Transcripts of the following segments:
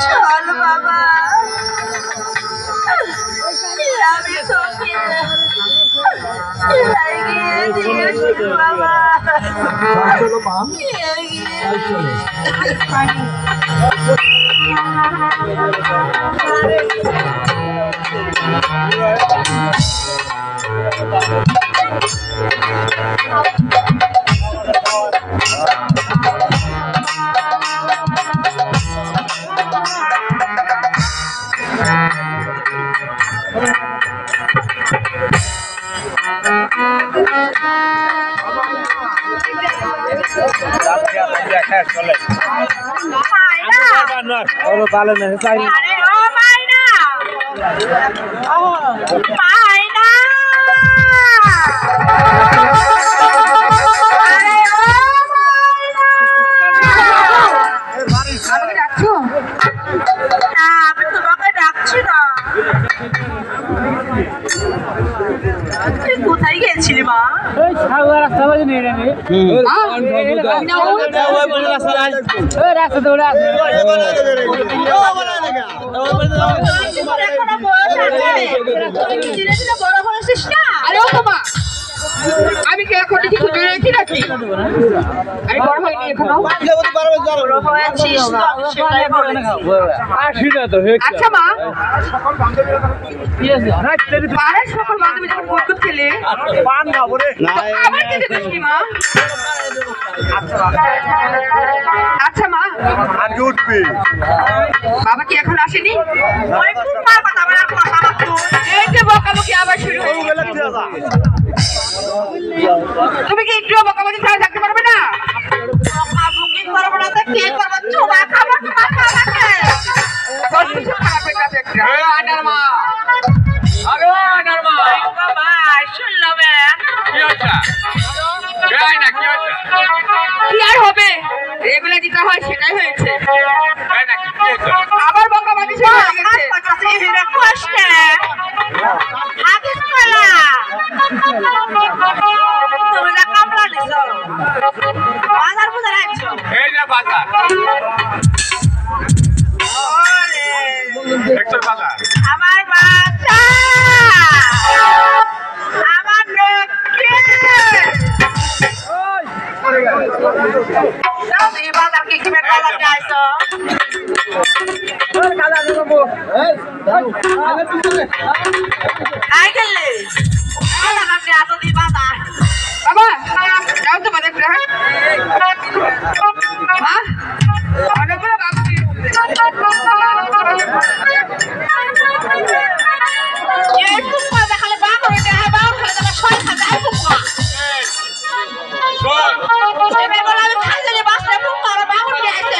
চল বাবা কোথায় গেছিলি মা? আমি কি এখন কিছু বেরোচ্ছি নাকি? আমি বড় হয়নি এখনো। আচ্ছা মা, পাড়ার সকল বান্ধবী যখন বন্ধু ছেলে আচ্ছা মা, বাবা কি এখন আসেনি? বকাবকি আবার শুরু হয়ে গেল। তুমি কি একটু বকাবকি ছাড়া থাকতে পারবে না? বকাবকি করবো না তো কি করবো? চুমা খাবো, চুমা খাবাকে খারাপ হয়ে গেছে একটা। আনার মা, আরে আনার মা, বাবা শুনলাম কি হচ্ছে? কি আর হবে, এগুলো যেটা হয় সেটাই হয়েছে। আবার বকাবকি শুরু হয়ে গেছে। কষ্টে তুমি যা কামলা নিছ বাজার বুঝে রাখছো। এই যে বাজার আমার বাচ্চা আমার বাজার কি কিভাবে কালার যাইছো? আই গেলে আলা আপনি এত দি বাবা বাবা যাও তো বাদে হ্যাঁ হ্যাঁ অনেক বড় বাবু এই ফুপা দেখালে বাবা রে বাবা খালে দাও ছয় খাজা এই ফুপা এবে বলা আমি খাজা বাসরে ফুপা আর বাবু রে আছে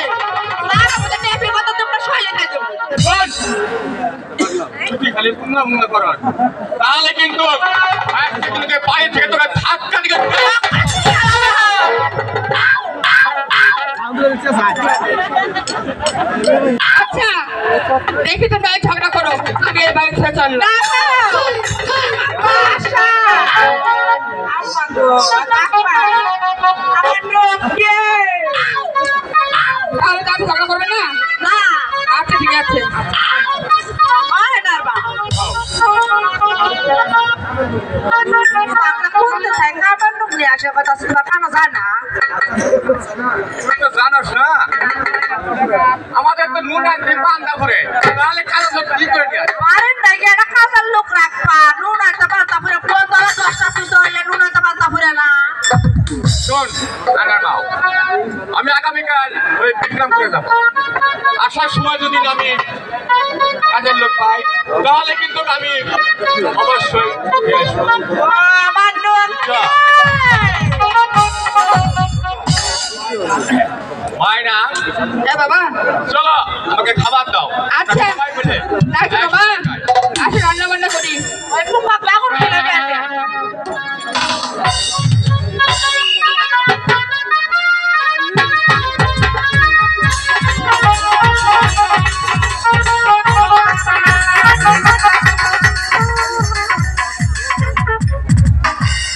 লারা মতে টেপি কত তোমরা ছয়লে খাই দেব তুই খালি পুনা মুনা কর তাহলে কিন্তু একদিকে পায়ে থেকে তোকে ধাক্কা দিকে আচ্ছা দেখি তো ভাই ঝগড়া করো আগে এই বাড়ি ছেড়ে চল তাহলে তো ঝগড়া করবে না না আচ্ছা ঠিক আছে জানোস না আমাদের তো নুন আর বান্ধা করে তাহলে খালা সব কি করে দিয়ে আরে নাকি এটা কাজের লোক রাখবা নুন একটা বাতা পুরে পুরো তোরা 10টা তুই হইলে নুন একটা বাতা পুরে না শোন আনার মাও আমি আগামীকাল ওই বিক্রম করে যাবো আসার সময় যদি আমি কাজের লোক পাই তাহলে কিন্তু আমি অবশ্যই আমার নুন মায়না এ বাবা চলো আমাকে খাবার দাও আচ্ছা আচ্ছা বাবা আচ্ছা রান্না বান্না করি ওই ফুপা পাগল খেলে গেছে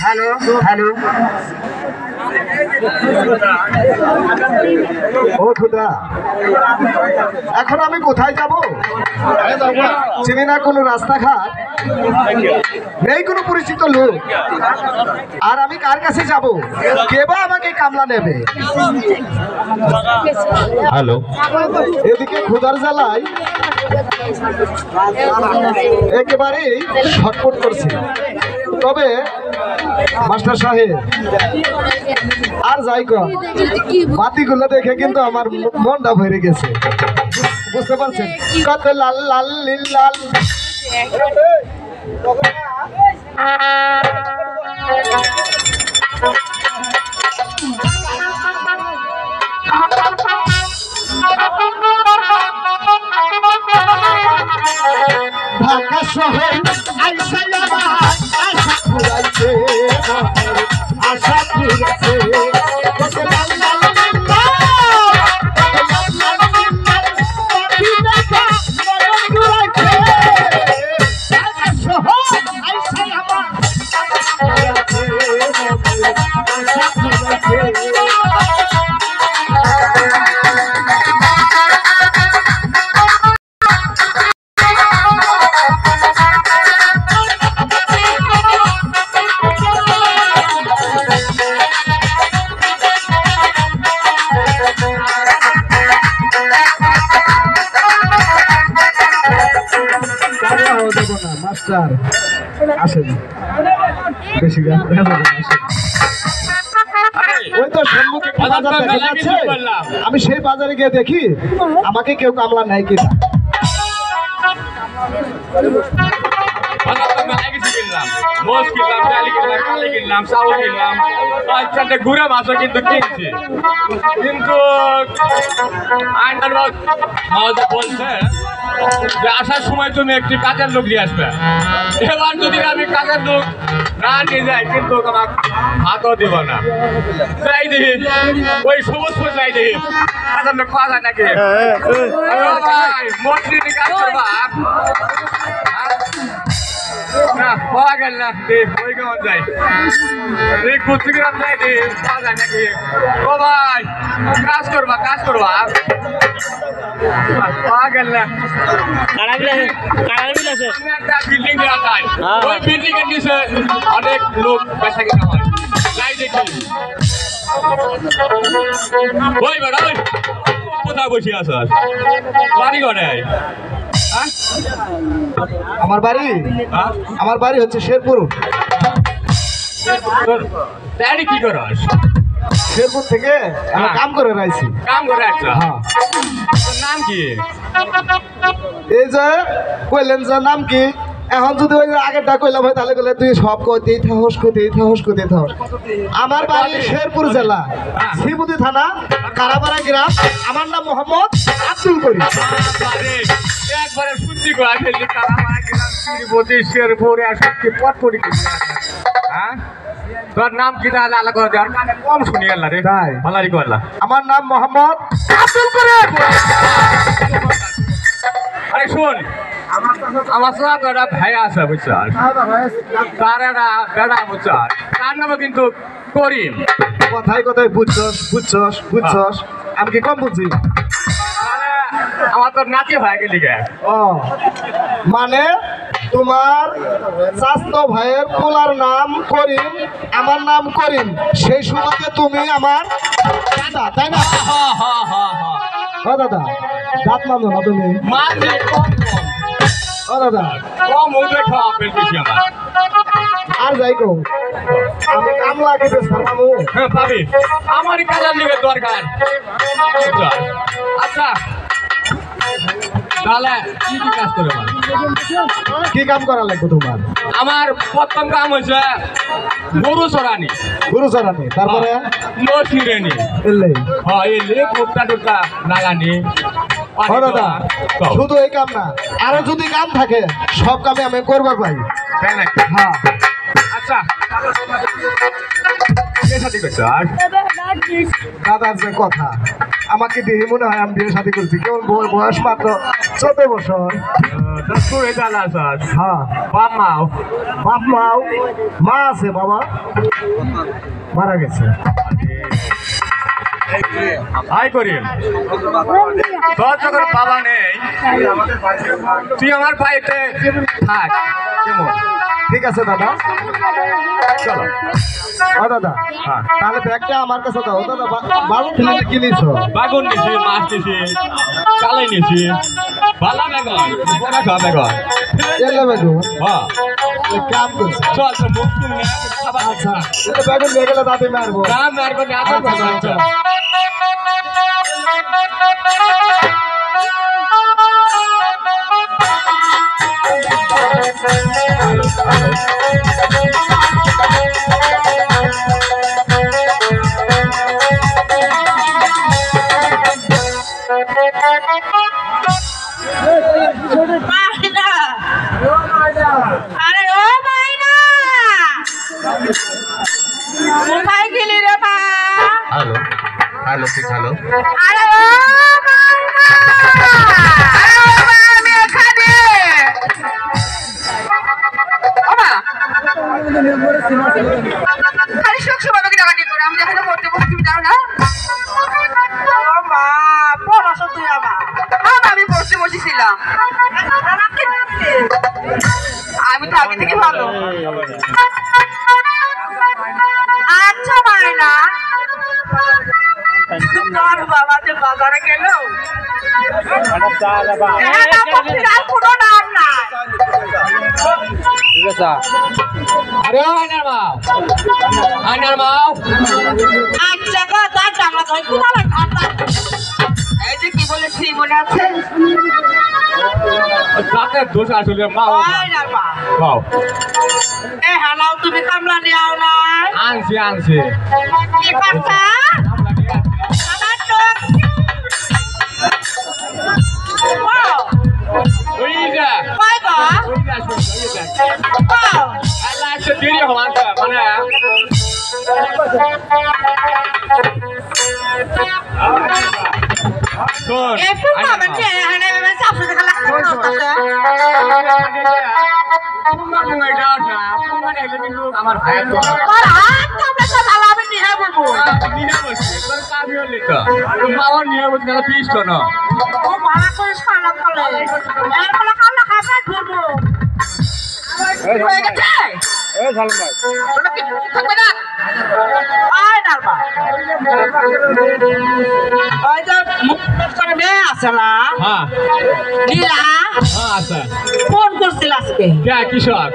হ্যালো হ্যালো ও খুদা এখন আমি কোথায় যাব চিনি না কোনো রাস্তাঘাট নেই কোনো পরিচিত লোক আর আমি কার কাছে যাব কে বা আমাকে কামলা নেবে হ্যালো এদিকে ক্ষুধার জ্বালায় একেবারেই ছটফট করছি তবে মাস্টার সাহেব আর যাই কর বাতিগুলো দেখে কিন্তু আমার মনটা ভরে গেছে বুঝতে পারছেন কত লাল লাল নীল লাল ঢাকা শহর আইসা আশা পুরাইছে আশা পুরাইছে মাস্টার আসেন বেশি ওই তো সম্মুখে বাজার দেখা যাচ্ছে আমি সেই বাজারে গিয়ে দেখি আমাকে কেউ কামলা নেয় কিনা মোষ কিনলাম ডালি কিনলাম কালি কিনলাম চাউল কিনলাম চারটে ঘুরে মাছও কিন্তু কিনছি কিন্তু আইনার মাওজা বলছে যে আসার সময় তুমি একটি কাজের লোক দিয়ে আসবে এবার যদি আমি কাজের লোক না নিয়ে যাই কিন্তু তোমার হাতও দিব না যাই দেখি ওই সবুজ ফুল যাই দেখি কাজের লোক পাওয়া যায় নাকি ভাই মন্ত্রী কাজ করবা না পাওয়া গেল না ওই কেমন যাই এই কুচিগ্রাম যাই দে পাওয়া যায় নাকি ও ভাই কাজ করবা পাওয়া গেল না একটা বিল্ডিং দেওয়া যায় ওই বিল্ডিং এর নিচে অনেক লোক পয়সা কিনা হয় যাই দেখি ওই বেড়া কোথায় বসে আছো বাড়ি ঘরে হ্যাঁ? আমার বাড়ি হ্যাঁ? আমার বাড়ি হচ্ছে শেরপুর। তোর ড্যাডি কি করস? শেরপুর থেকে আমি হ্যাঁ। কাম করে রাইছি। কাম করে একটা। হ্যাঁ, তোর নাম কি? এই যে কইলেন যে নাম কি, এখন যদি ওই যে আগেরটা কইলাম হয় তাহলে কইলে তুই সব কইতেই থাকস কইতেই থাকস কইতেই থাকস। আমার বাড়ি শেরপুর জেলা, শ্রীমতী থানা, কারাপাড়া গ্রাম। আমার নাম মোহাম্মদ আব্দুল করিম। বাবারে, একবারে সত্যি করে ফেললি তারা মারা গেলাম শ্রীপতি শেরপুরে আর সত্যি পট পড়ি গেছি। হ্যাঁ? তোর নাম কি তাহলে আল্লাহ করে দেওয়ার কানে কম শুনি আল্লাহ রে। তাই? আল্লাহরই করলা। আমার নাম মোহাম্মদ আব্দুল করিম। আরে শোন, আমার সাথে একটা ভাই আছে বুঝছস, তার একটা বেড়া বুঝছস, তার নামও কিন্তু করিম। কথায় কথায় বুঝছস বুঝছস বুঝছস, আমি কি কম বুঝি? তাহলে আমার তোর নাতি হয়ে গেলি গে। ও মানে তোমার স্বাস্থ্য ভাইয়ের পোলার নাম করিম, আমার নাম করিম, সেই সুবাদে তুমি আমার দাদা, তাই না? ও দাদা, দাঁত মানো না তুমি? মাঝে কম কম ও দাদা, কম ওদের খাওয়া ফেলতেছি আমার। আর যাই কো, আমি কাম লাগিতে সালামু। হ্যাঁ পাবি, আমারই কাজের লিগে দরকার। বুঝছস? আচ্ছা তাহলে কি কি কাজ করে আমার? কি কাম করা লাগবে তোমার? আমার প্রথম কাম হয়েছে গরু চড়ানি, গুরু চরানি, তারপরে মোষ নিড়ানি, এলেই। হ্যাঁ এলে কুত্তা টুত্তা নাগানি। ও দাদা, শুধু এই কাম না, আরো যদি কাম থাকে সব কামে আমি করবার পাই। তাই নাকি? হ্যাঁ, আচ্ছা বিয়ে শাদী করছো আর? দাদার যে কথা, আমাকে দেখে মনে হয় আমি বিয়ে শাদী করছি। কেমন বয়স মাত্র 14 বছর। তুই এটা আসাস হ্যাঁ, বাপ মাও? বাপ মাও, মা আছে, বাবা মারা গেছে। হাই করিম, তোর যখন বাবা নেই তুই আমার বাড়িতে থাক কেমন? ঠিক আছে দাদা, চলো। ও দাদা, হ্যাঁ তাহলে ব্যাগটা আমার কাছে দাও। দাদা, বালু ফেলে কি নিছো? বাগুন নিছি, মাছ নিছি, কালাই নিছি, ভালো বেগন, বড় খা বেগন। এলে বেগুন হ্যাঁ কাম করছে। চল তো মুখ শুনে খাবার আচ্ছা, এলে বেগুন নিয়ে গেলে দাদি মারবো। দাম মারবো না। আচ্ছা, আচ্ছা। মাইনা, আরে ও মাইনা, কোথায় গেলি রে মা? হ্যালো হ্যালো ঠিক হ্যালো। আরে ও মাইনা, আরে ও মা, আমি এখানে। ও মা, খালি সবসময় আমাকে ডাকাডাকি করে, আমি যেখানে পড়তে বসে তুমি জানো না? ও মা, পড়াশো তুই আমার। আমি পড়তে বসেছিলাম, আমি তো আগে থেকে ভালো। আচ্ছা মাইনা, তোর বাবা যে বাজারে গেল, আর কোনো নাম নাই। আরে ও আইনার মাও, আইনার মাও। আচ্ছা গো, তার জামা ধরে কোথায় ঠান্ডা। এই যে কি বলেছি মনে আছে? কাকের দোষ আসলে মা আইনার মা, মাও এ হালাও তুমি কামলা নিয়াও না? আনছি আনছি। কি কথা? আমার তো wow, ওই যা কই গো? ওই যা ওই যা wow, আল্লাহ একটা দেরি হওয়ার মানে শোন এই পুরো মানে এখানে আমি সাফে দেখা লাগছে না। আমার ভাই তো তোর হাত কামড়ে তো ভালো আমি নিয়ে বলবো। নিয়ে বসে তোর কাজই হলি তো আমার নিয়ে বসে না পিস তো না ও ভালো করে সালা করে। এর ফলে কামলা খাবে ধরবো। হয়ে গেছে? ওটা কি থাকবে না? আয় নারবা। ওই যে মুখের মেয়ে আছে না? হ্যাঁ নীলা, হ্যাঁ আছে ফোন করছিল আজকে। কে কিশোর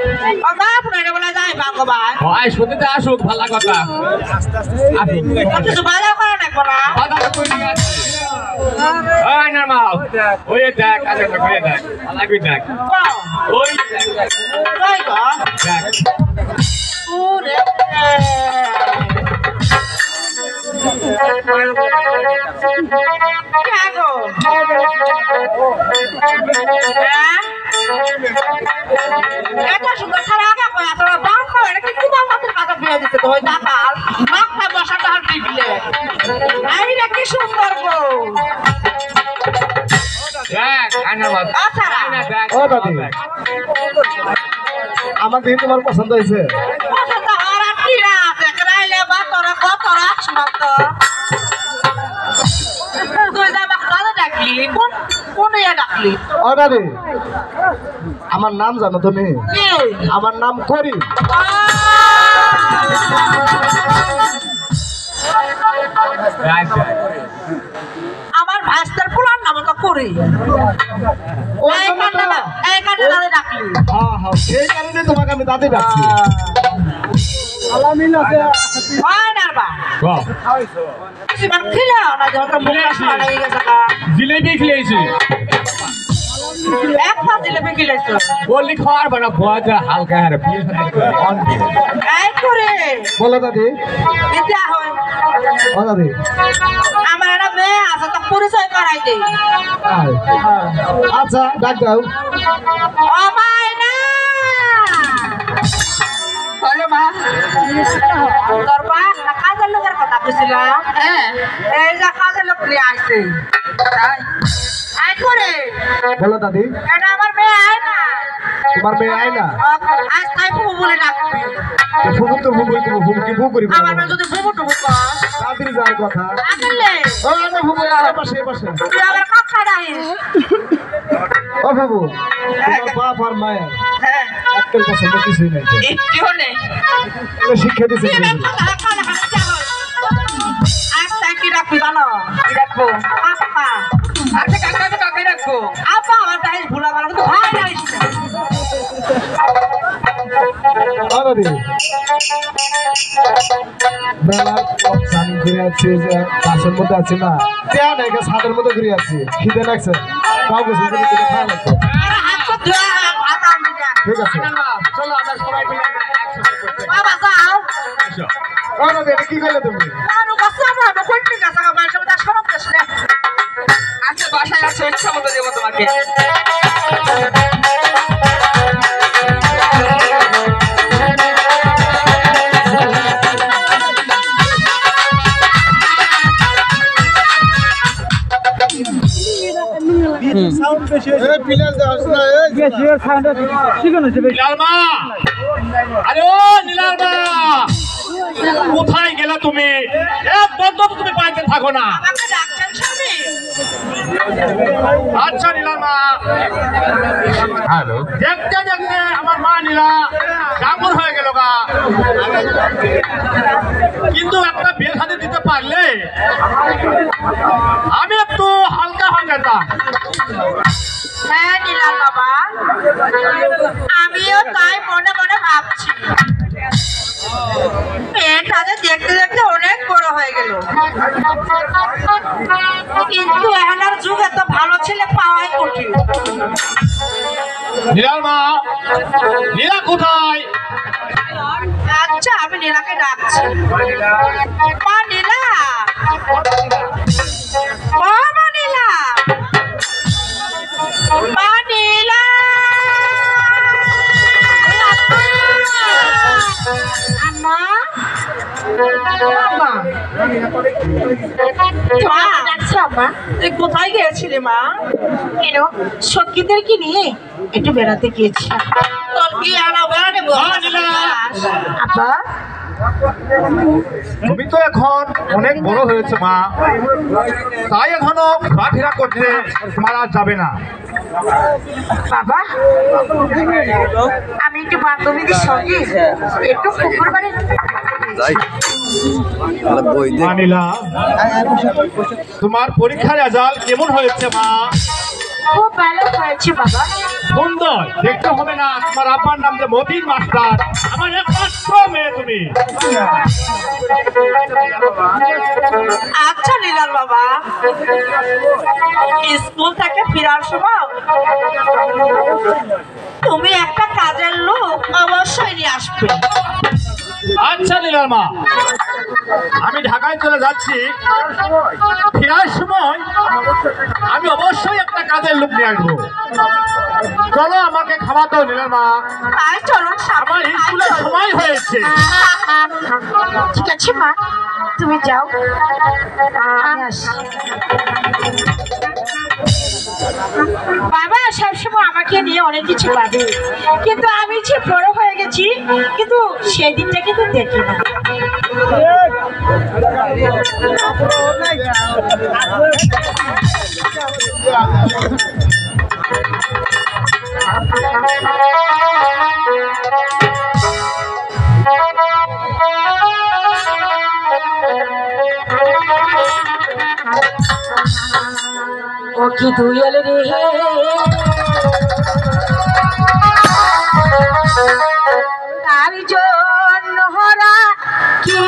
আমার আপনারে বলে যাই ভগবান। আয় শুনতে আসুক ভালো কথা কিছু বাজার করে রাখবো না। ওই দেখ আগে ঘুরে দেখ আগে দেখ ওই কই গো? দেখ ওরে কে গো? হ্যাঁ? এত সুন্দর ছাড়া আগে কই আসলে দাম কই এটা কি কুবা মাছের কাছে বিয়ে দিতে তো ওই দাকাল মাথা বসা ডাল টিকলে এই রে কি সুন্দর গো। দেখ আনাবাদ আচ্ছা দেখ ও দাদি আমার দেখে তোমার পছন্দ হয়েছে পছন্দ হওয়ার আর কি না আছে রাইলে বা তোরা কত রাত সমান্ত তুই যা আমাকে দাদা ডাকলি কোন ইয়া ডাকলি ও দাদি আমার নাম জানো তুমি কি আমার নাম করি আমার ভাইস্তার পুরান নাম তো করি এই কাটা দাদা ডাকলি হ্যাঁ হ্যাঁ সেই কারণে তোমাকে আমি দাদি ডাকছি হয় না বা সিমান খিলা না যত মুখটা সারা হয়ে গেছে জিলেবি খেয়েছি এক পা জিলেবি খিলাইছো বললি খাওয়ার বানা ভয় হালকা হারে বিয়ে এই করে বলো দাদি বিদ্যা হয় ও দাদি আমার একটা মেয়ে আছে তো পরিচয় করাই দে আয়। আচ্ছা ডাক দাও ও মাইনা হ্যালো মা তোর মা কাজের লোকের কথা কইছিল হ্যাঁ এই যে কাজের লোক নিয়ে আসছে আয় করে বলো দাদি এটা আমার মেয়ে আয় না তোমার মেয়ে আয় না আজ তাই ফুবু বলে ডাকবি ফুবু তো ফুবু তুমি ফুবু কি ফুবু করি আমার মেয়ে যদি ফুবু টুবু কর দাদির যাওয়ার কথা আসলে ও আরে ফুবু পাশে পাশে তুই আমার কথা রাখিস ও ফুবু তোমার বাপ আর মায়ের হ্যাঁ আজকাল পছন্দ কিছুই নাই একটু হলে এগুলো শিক্ষা দিচ্ছে আজ তাই কি রাখবি জানো কি রাখবো আপা আচ্ছা কাকে রাখবো আপা আমার তাই ভুলা ভালো কিন্তু ভাই রাখিস না ও দাদি বেলা স্নান ঘুরে আছে যে গাছের মধ্যে আছে না দেয়া নাই ছাদের মধ্যে ঘুরে আছে খিদে লাগছে কাউকে সুন্দর করে খাওয়া লাগবে আরে হাত তো ধোয়া ভাত আনবি যা ঠিক আছে চলো আমরা সবাই মিলে একসাথে করতে বাবা যাও আসো ও দাদি এটা কি করলে তুমি আরো কাছে আমরা কোন ঠিক আছে আমার সাথে সরব দেশ না আচ্ছা বাসায় আছে ইচ্ছা মতো দেব তোমাকে নীলালমা আরে ও নীলালমা কোথায় গেলা তুমি একদম তুমি পাইতে থাকো না আমাকে ডাকছেন স্বামী আচ্ছা নীলালমা হ্যালো দেখতে দেখতে আমার মা নীলা ডাঙর হয়ে গেল গা কিন্তু একটা বিয়ে সাথে দিতে পারলে আমি একটু হালকা হয়ে যেতাম হ্যাঁ নীলাল বাবা আমিও তাই মনে মনে ভাবছি মেয়েটাকে দেখতে দেখতে অনেক বড় হয়ে গেল কিন্তু এখনের যুগ এত ভালো ছেলে পাওয়াই কঠিন নীলালমা নীলা কোথায় আচ্ছা আমি নীলাকে ডাকছি মা নীলা ও মা নীলা মা নীলা আম্মা আম্মা তুই কোথায় গিয়েছিলি মা কেন সখীদেরকে নিয়ে একটু বেড়াতে গিয়েছিলাম তোর বল কি আনা বেড়ানি আপা তুমি তো এখন অনেক বড় হয়েছে মা, তাই এখনো ঘোরাফেরা করতে মারা যাবে না। বাবা আমি একটু বান্ধবীদের সঙ্গে একটু পুকুর বাড়ি মানিলা, তোমার পরীক্ষার রেজাল্ট কেমন হয়েছে মা? খুব ভালো হয়েছে বাবা। সুন্দর, দেখতে হবে না তোমার আব্বার নাম যে মতিন মাস্টার, আমার একমাত্র মেয়ে তুমি। আচ্ছা নীলার বাবা, স্কুল থেকে ফেরার সময় তুমি একটা কাজের লোক অবশ্যই নিয়ে আসবে। আচ্ছা নীলার মা, আমি ঢাকায় চলে যাচ্ছি, ফেরার সময় আমি অবশ্যই একটা কাজের লোক নিয়ে আসবো। চলো আমাকে খাওয়া দাও নীলার মা, তাই চলুন আমার স্কুলের সময় হয়েছে। ঠিক আছে মা, তুমি যাও আমি আসি। বাবা সবসময় আমাকে নিয়ে অনেক কিছু ভাবে, কিন্তু আমি যে বড় হয়ে গেছি কিন্তু সেই দিনটা কিন্তু দেখি না। ও কি দুয়াল রে তার জন্য হরা কি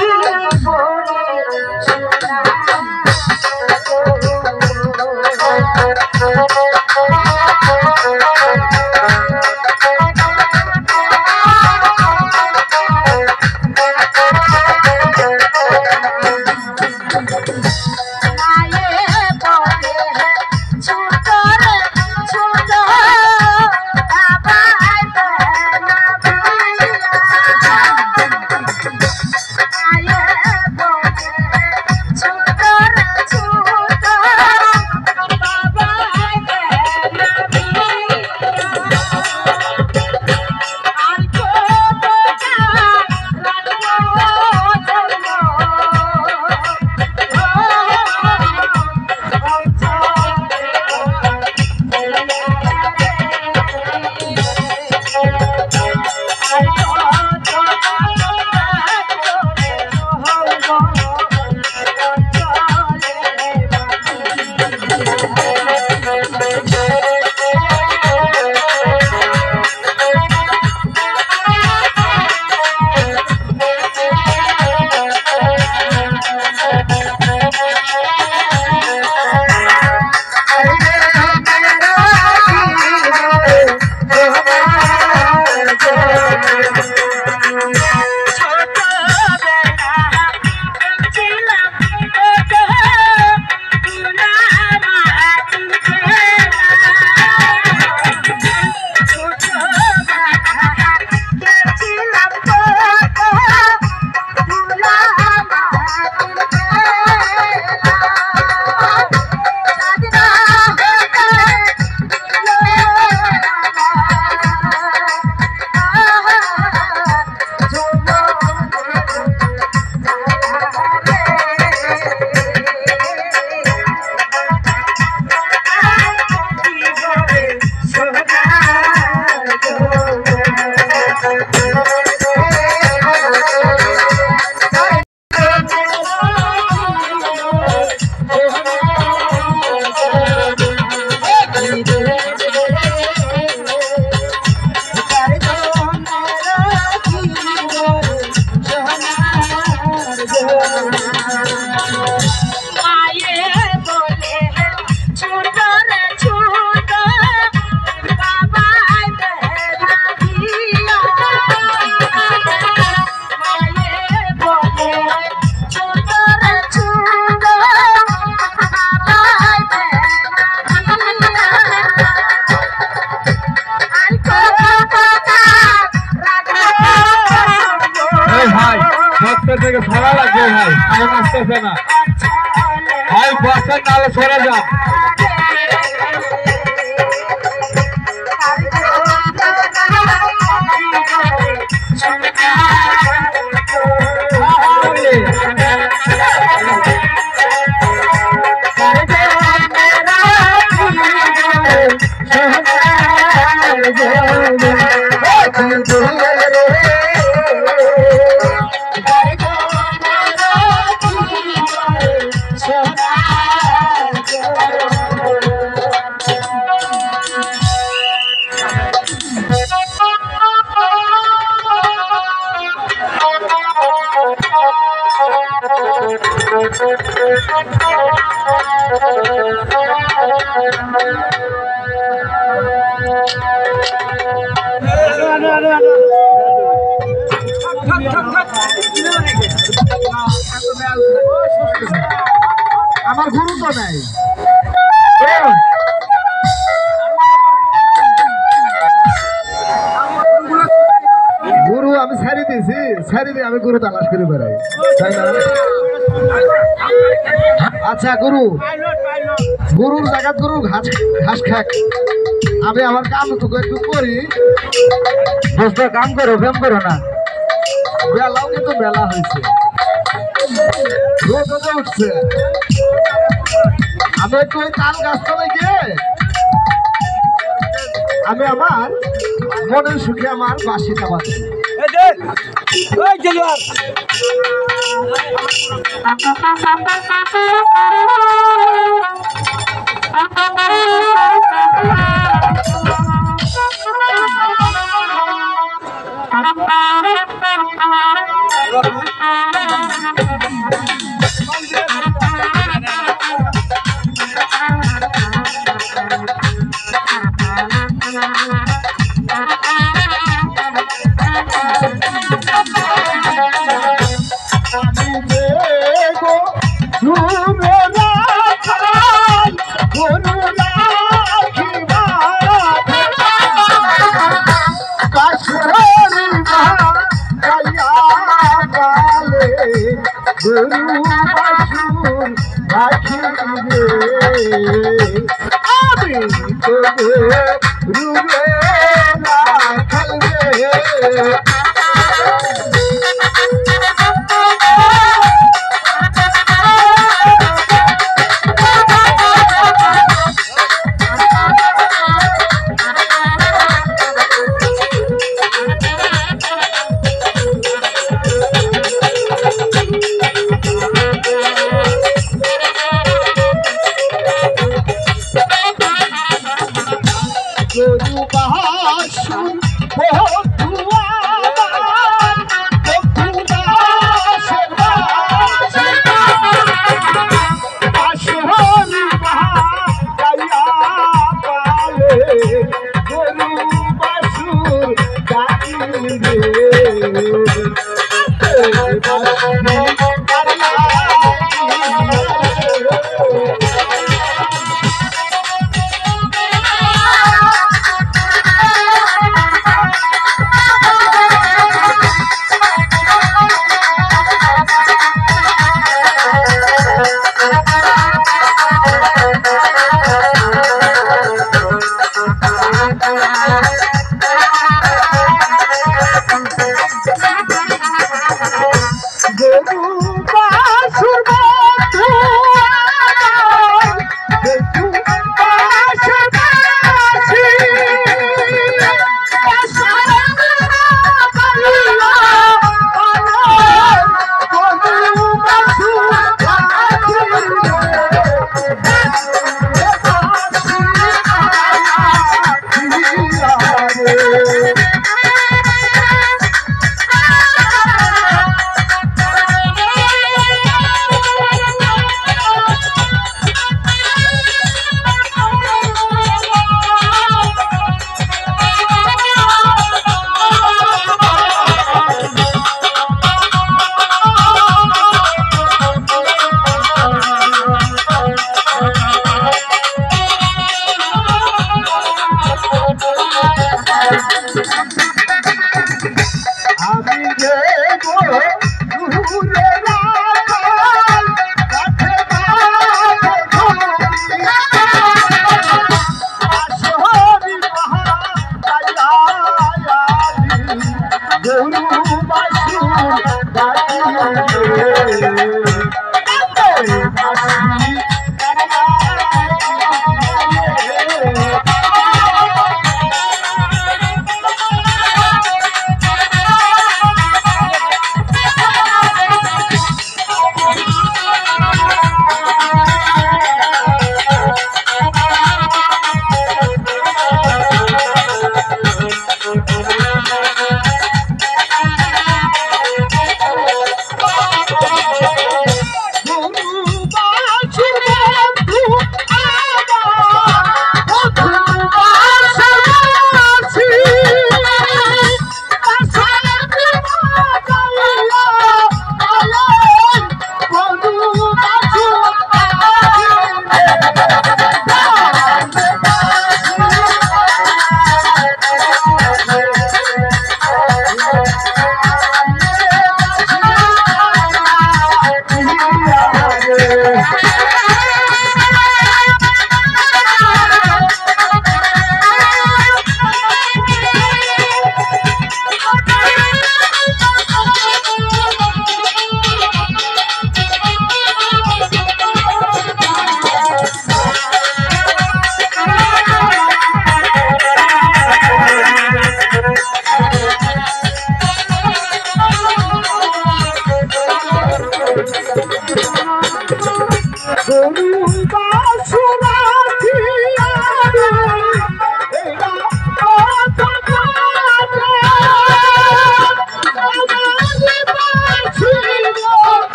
থেকে ভাড়া লাগবে ভাই, এখন আসতেছে না ভাই, বসেন নাহলে সরে যান। আমার গুরু তো নাই গুরু আমি ছাড়ি দিয়েছি ছাড়ি দিয়ে আমি গুরু তালাশ করে বেড়াই তাই না আচ্ছা গুরু গুরুর জায়গা গুরু ঘাস ঘাস খাক আমি আমার কাম তো একটু করি দোস্ত কাম করো ব্যায়াম করো না বেলাও কিন্তু বেলা হয়েছে রোদ উঠছে আমি একটু ওই তাল গাছটা গিয়ে আমি আমার মনের সুখে আমার বাসিটা বাঁচি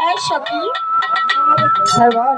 এই সখী এবার